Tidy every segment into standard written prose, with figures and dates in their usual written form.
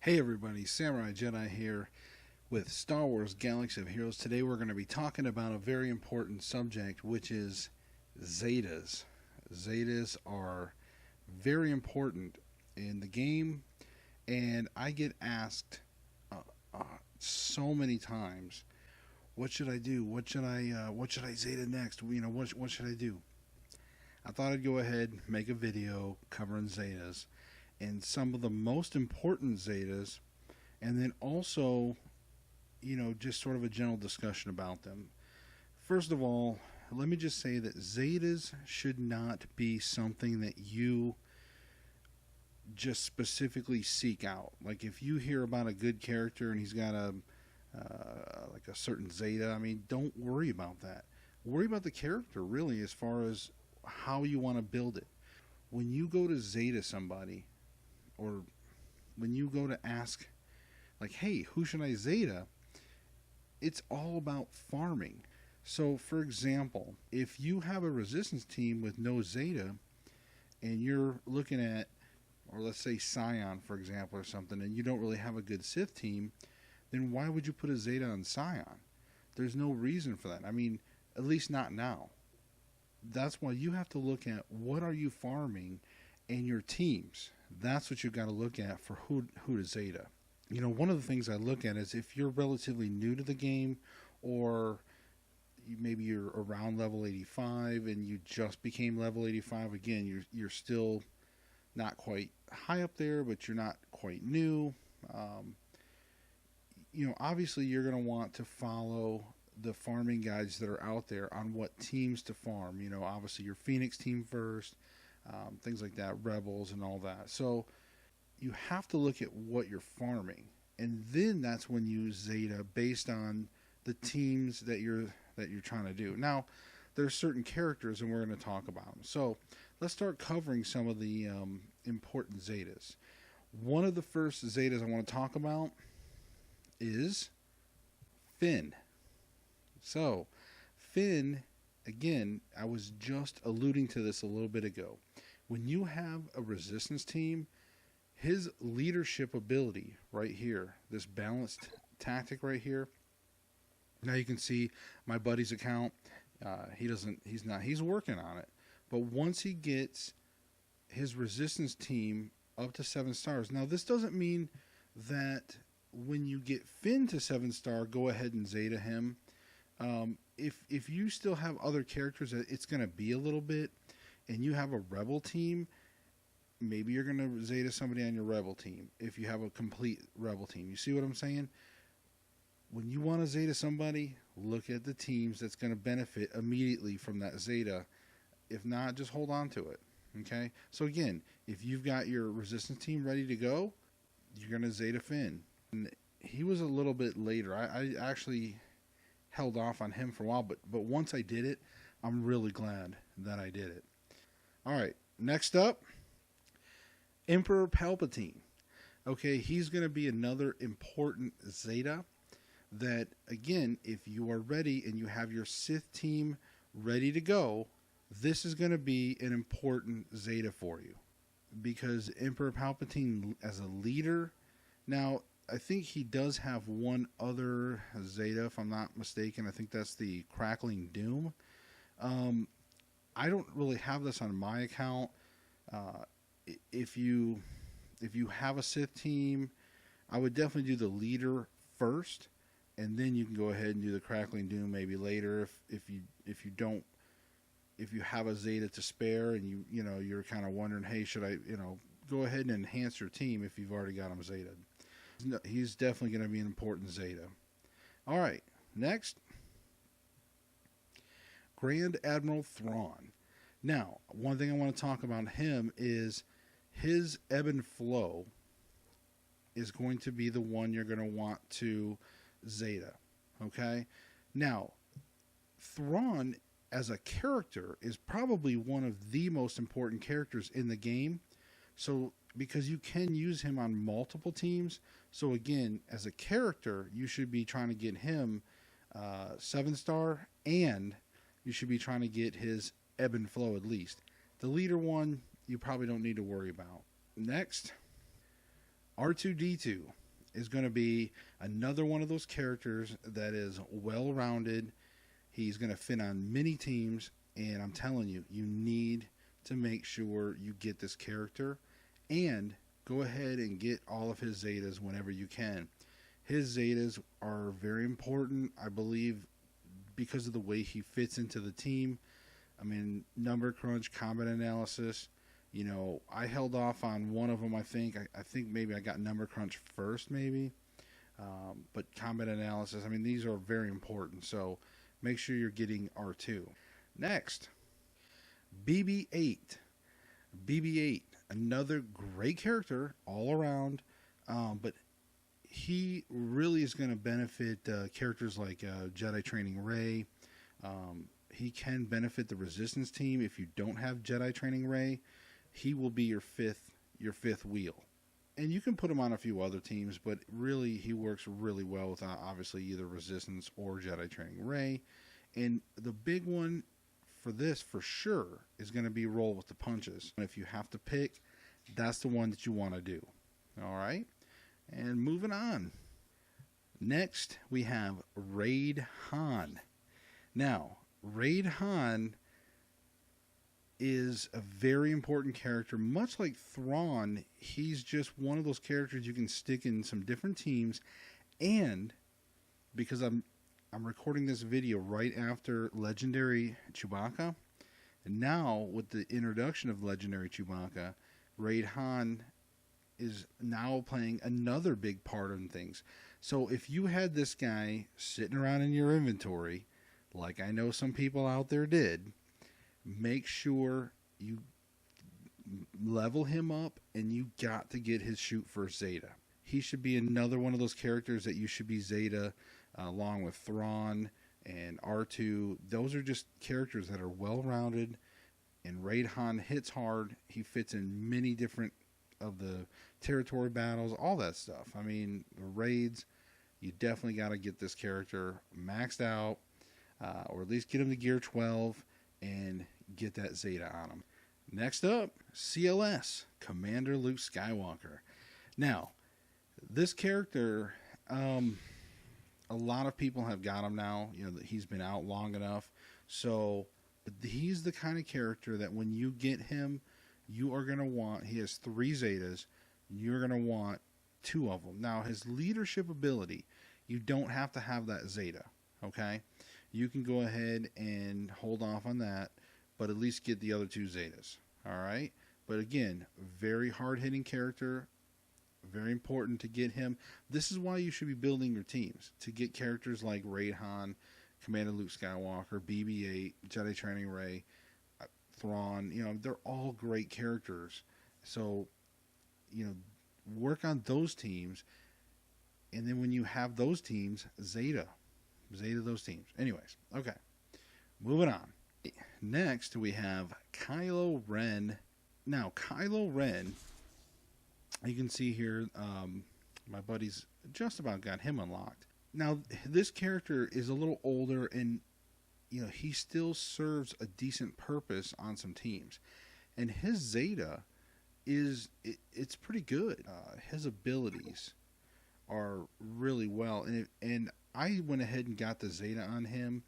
Hey everybody, Samurai Jedi here with Star Wars Galaxy of Heroes. Today we're going to be talking about a very important subject, which is Zetas. Zetas are very important in the game, and I get asked so many times, "What should I do? What should I Zeta next? What should I do?" I thought I'd go ahead and make a video covering Zetas and some of the most important Zetas, and then also, just sort of a general discussion about them. First of all, let me just say that Zetas should not be something that you just specifically seek out. Like if you hear about a good character and he's got like a certain Zeta, I mean, don't worry about that. Worry about the character really, as far as how you want to build it. When you go to Zeta somebody, or when you go to ask, like, hey, who should I Zeta? It's all about farming. So, for example, if you have a resistance team with no Zeta, and you're looking at, or let's say Scion, for example, or something, and you don't really have a good Sith team, then why would you put a Zeta on Scion? There's no reason for that. I mean, at least not now. That's why you have to look at what are you farming and your teams. That's what you've got to look at for who to Zeta. One of the things I look at is if you're relatively new to the game, or maybe you're around level 85 and you just became level 85. Again, you're still not quite high up there, but you're not quite new. Obviously you're going to want to follow the farming guides that are out there on what teams to farm. Obviously your Phoenix team first, things like that, Rebels and all that. So you have to look at what you're farming, and then that's when you Zeta based on the teams that you're trying to do. Now, there's certain characters, and we're going to talk about them. So let's start covering some of the important Zetas. One of the first Zetas I want to talk about is Finn. So Finn, again, I was just alluding to this a little bit ago. When you have a resistance team, his leadership ability right here, this balanced tactic right here. Now you can see my buddy's account. He's working on it. But once he gets his resistance team up to 7 stars. Now this doesn't mean that when you get Finn to 7-star, go ahead and Zeta him. If you still have other characters that it's going to be a little bit, and you have a rebel team, maybe you're going to Zeta somebody on your rebel team if you have a complete rebel team. You see what I'm saying? When you want to Zeta somebody, look at the teams that's going to benefit immediately from that Zeta. If not, just hold on to it. Okay? So again, if you've got your resistance team ready to go, you're going to Zeta Finn. And he was a little bit later. I actually held off on him for a while, but once I did it, I'm really glad that I did it. All right, next up, Emperor Palpatine. Okay, he's going to be another important Zeta that, again, if you are ready and you have your Sith team ready to go, this is going to be an important Zeta for you. Because Emperor Palpatine as a leader, now, I think he does have one other Zeta, if I'm not mistaken. I think that's the Crackling Doom. I don't really have this on my account. If you have a Sith team, I would definitely do the leader first, and then you can go ahead and do the Crackling Doom maybe later. If you have a Zeta to spare, and you're kind of wondering, hey, should I go ahead and enhance your team if you've already got him Zeta. He's definitely going to be an important Zeta. All right, next, Grand Admiral Thrawn. Now, one thing I want to talk about him is his ebb and flow is going to be the one you're going to want to Zeta. Okay? Now, Thrawn as a character is probably one of the most important characters in the game. So, because you can use him on multiple teams. So again, as a character, you should be trying to get him 7-star, and you should be trying to get his ebb and flow at least. The leader one, you probably don't need to worry about. Next, R2-D2 is going to be another one of those characters that is well-rounded. He's going to fit on many teams, and I'm telling you, you need to make sure you get this character and go ahead and get all of his Zetas whenever you can. His Zetas are very important, I believe, because of the way he fits into the team. I mean, number crunch, combat analysis. You know, I held off on one of them, I think. I think maybe I got number crunch first, maybe. But combat analysis, I mean, these are very important. So make sure you're getting R2. Next, BB-8. BB-8, another great character all around. But he really is going to benefit characters like Jedi Training Rey. He can benefit the Resistance team. If you don't have Jedi Training Rey, he will be your fifth wheel. And you can put him on a few other teams, but really he works really well with obviously either Resistance or Jedi Training Rey. And the big one for this for sure is going to be roll with the punches. And if you have to pick, that's the one that you want to do. All right? And moving on. Next, we have Raid Han. Now, Raid Han is a very important character. Much like Thrawn, he's just one of those characters you can stick in some different teams. And because I'm recording this video right after Legendary Chewbacca, and now with the introduction of Legendary Chewbacca, Raid Han is now playing another big part in things. So if you had this guy sitting around in your inventory, like I know some people out there did, make sure you level him up, and you got to get his shoot first Zeta. He should be another one of those characters that you should be Zeta along with Thrawn and R2. Those are just characters that are well-rounded, and Raid Han hits hard. He fits in many different of the territory battles, all that stuff. I mean, the raids, you definitely got to get this character maxed out, or at least get him to gear 12 and get that Zeta on him. Next up, CLS, Commander Luke Skywalker. Now, this character, a lot of people have got him now. You know, he's been out long enough. So, but he's the kind of character that when you get him, you are going to want, he has 3 Zetas, you're going to want 2 of them. Now, his leadership ability, you don't have to have that Zeta, okay? You can go ahead and hold off on that, but at least get the other 2 Zetas, all right? But again, very hard-hitting character, very important to get him. This is why you should be building your teams, to get characters like Raid Han, Commander Luke Skywalker, BB-8, Jedi Training Rey, Thrawn. You know, they're all great characters. So, you know, work on those teams, and then when you have those teams, Zeta those teams. Anyways, okay, moving on. Next, we have Kylo Ren. Now, Kylo Ren, you can see here, my buddy's just about got him unlocked. Now, this character is a little older, and you know, he still serves a decent purpose on some teams. And his Zeta it's pretty good. His abilities are really well. And I went ahead and got the Zeta on him.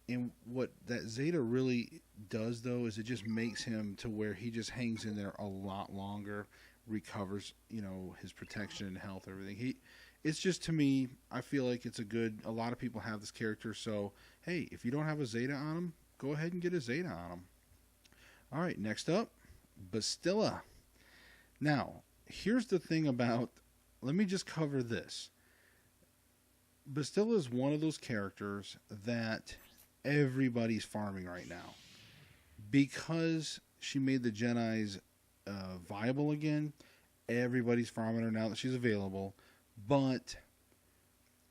And what that Zeta really does, though, is it just makes him to where he just hangs in there a lot longer, recovers, you know, his protection and health, everything. It's just, to me, I feel like it's a lot of people have this character, so, hey, if you don't have a Zeta on him, go ahead and get a Zeta on him. All right, next up, Bastila. Now, here's the thing about, let me just cover this. Bastila is one of those characters that everybody's farming right now. Because she made the Jedis viable again, everybody's farming her now that she's available. But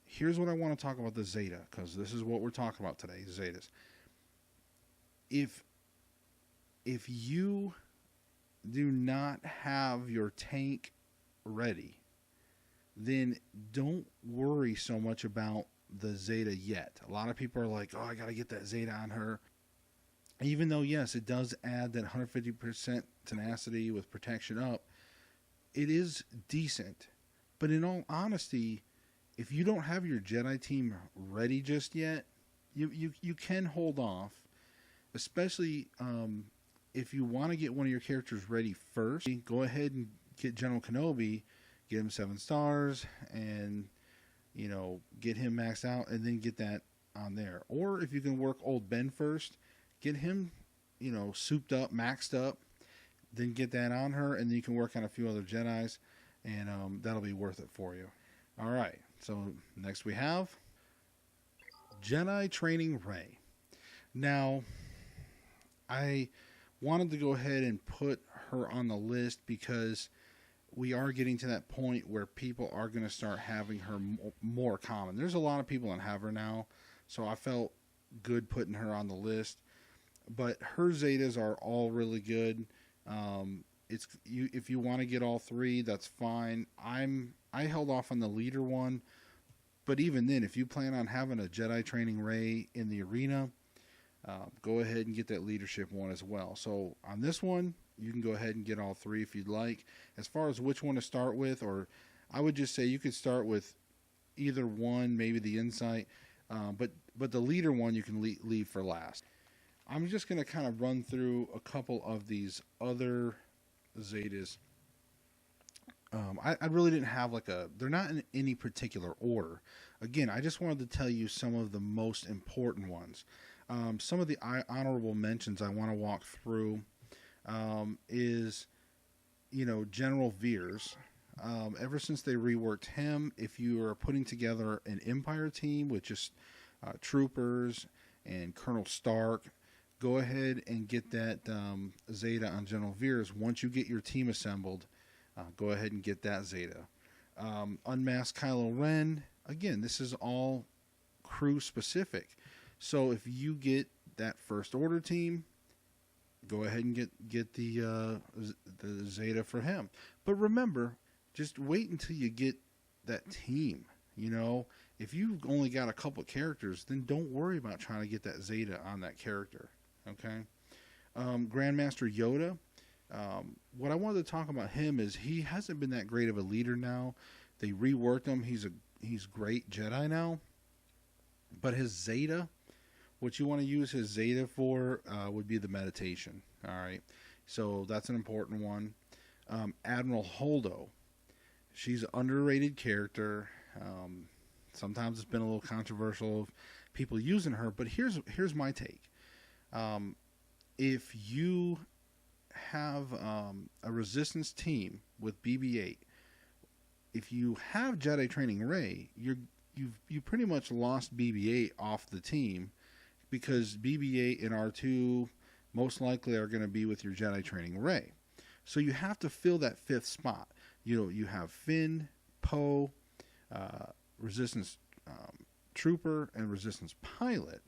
here's what I want to talk about the Zeta, because this is what we're talking about today, Zetas. If you do not have your tank ready, then don't worry so much about the Zeta yet. A lot of people are like, oh, I got to get that Zeta on her. Even though, yes, it does add that 150% tenacity with protection up, it is decent. But in all honesty, if you don't have your Jedi team ready just yet, you can hold off, especially if you want to get one of your characters ready first. Go ahead and get General Kenobi, get him 7 stars, and get him maxed out, and then get that on there. Or if you can work old Ben first, get him souped up, maxed up, then get that on her, and then you can work on a few other Jedis, and that'll be worth it for you. All right, so next we have Jedi Training Rey. Now, I wanted to go ahead and put her on the list because we are getting to that point where people are going to start having her more common. There's a lot of people that have her now, so I felt good putting her on the list. But her Zetas are all really good. If you want to get all 3, that's fine. I held off on the leader one, but even then, if you plan on having a Jedi Training Rey in the arena, go ahead and get that leadership one as well. So on this one, you can go ahead and get all 3 if you'd like. As far as which one to start with, or I would just say you could start with either one, maybe the Insight, but the leader one you can leave for last. I'm just going to kind of run through a couple of these other Zetas. I really didn't have they're not in any particular order. Again, I just wanted to tell you some of the most important ones. Some of the honorable mentions I want to walk through is, General Veers. Ever since they reworked him, if you are putting together an Empire team with just troopers and Colonel Stark, go ahead and get that Zeta on General Veers. Once you get your team assembled, go ahead and get that Zeta. Unmasked Kylo Ren. Again, this is all crew specific. So if you get that First Order team, go ahead and get the Zeta for him. But remember, just wait until you get that team. If you've only got a couple of characters, then don't worry about trying to get that Zeta on that character. Okay. Grandmaster Yoda. What I wanted to talk about him is he hasn't been that great of a leader now. They reworked him. He's great Jedi now. But his Zeta, what you want to use his Zeta for would be the meditation. All right. So that's an important one. Admiral Holdo. She's an underrated character. Sometimes it's been a little controversial of people using her, but here's my take. If you have a Resistance team with BB-8, if you have Jedi Training Rey, you pretty much lost BB-8 off the team, because BB-8 and R2 most likely are going to be with your Jedi Training Rey. So you have to fill that 5th spot. You have Finn, Poe, Resistance Trooper, and Resistance Pilot.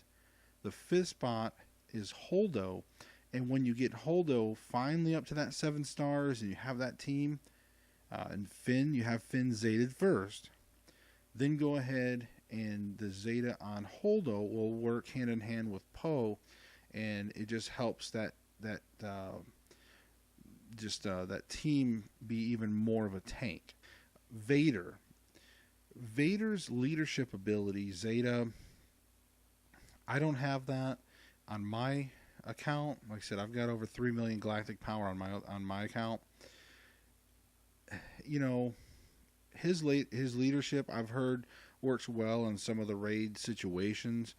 The 5th spot is Holdo, and when you get Holdo finally up to that 7 stars and you have that team, and Finn, you have Finn Zetaed first, then go ahead and the Zeta on Holdo will work hand in hand with Poe, and it just helps that team be even more of a tank. Vader's leadership ability, Zeta, I don't have that on my account. Like I said, I've got over 3 million galactic power on my account. His leadership, I've heard, works well in some of the raid situations.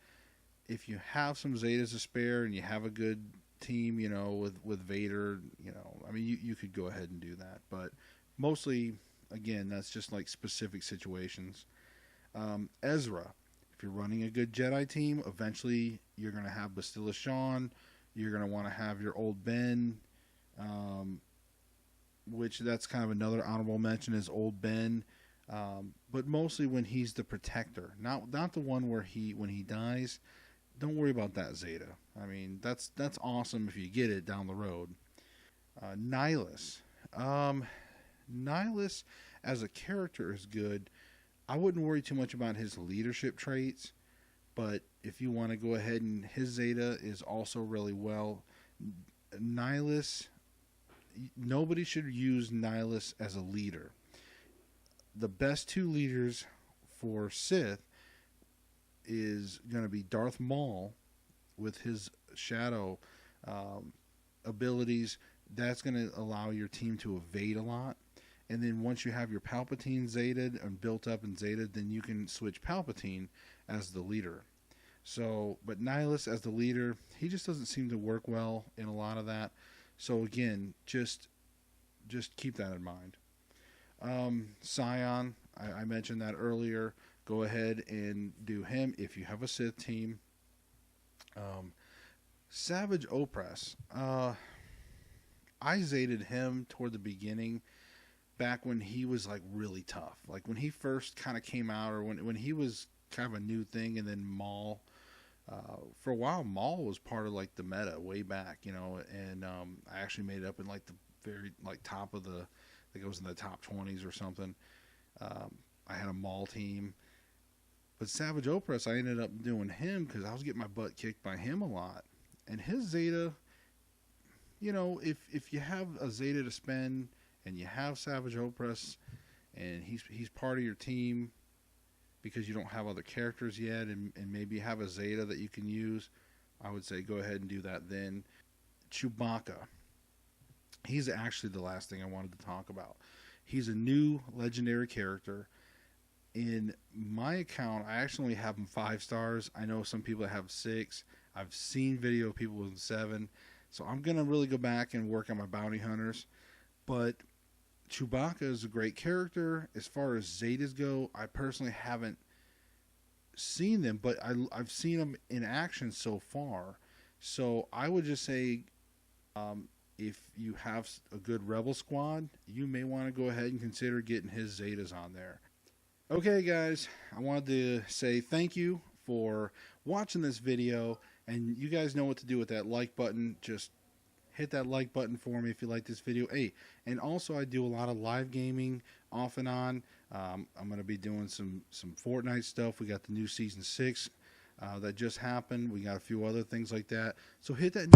If you have some Zetas to spare and you have a good team, with Vader, you could go ahead and do that. But mostly, again, that's just like specific situations. Ezra, if you're running a good Jedi team, eventually you're going to have Bastila Shan. You're going to want to have your old Ben, which that's kind of another honorable mention is old Ben. But mostly when he's the protector, not the one where when he dies. Don't worry about that Zeta. I mean, that's awesome if you get it down the road. Nihilus. Nihilus as a character is good. I wouldn't worry too much about his leadership traits, but if you want to go ahead, and his Zeta is also really well. Nihilus, nobody should use Nihilus as a leader. The best two leaders for Sith is going to be Darth Maul with his shadow abilities. That's going to allow your team to evade a lot. And then once you have your Palpatine Zeted and built up and Zeted, then you can switch Palpatine as the leader. So, but Nihilus as the leader, he just doesn't seem to work well in a lot of that. So again, just keep that in mind. Scion, I mentioned that earlier. Go ahead and do him if you have a Sith team. Savage Opress. I Zeted him toward the beginning, back when he was like really tough. Like when he first kind of came out, or when he was kind of a new thing, and then Maul. For a while, Maul was part of like the meta way back, you know, and I actually made it up in like the very like top of the, I think it was in the top 20s or something. I had a Maul team, but Savage Opress, I ended up doing him because I was getting my butt kicked by him a lot. And his Zeta, you know, if you have a Zeta to spend and you have Savage Opress and he's part of your team, because you don't have other characters yet, and maybe you have a Zeta that you can use, I would say go ahead and do that then. Chewbacca. He's actually the last thing I wanted to talk about. He's a new legendary character. In my account, I actually only have him 5 stars. I know some people have 6. I've seen video of people with 7. So I'm going to really go back and work on my bounty hunters. But Chewbacca is a great character. As far as Zetas go, I personally haven't seen them, but I've seen them in action so far. So I would just say, if you have a good Rebel squad, you may want to go ahead and consider getting his Zetas on there. Okay, guys, I wanted to say thank you for watching this video, and you guys know what to do with that like button. Just hit that like button for me if you like this video. Hey, and also I do a lot of live gaming off and on. I'm going to be doing some Fortnite stuff. We got the new Season 6 that just happened. We got a few other things like that. So hit that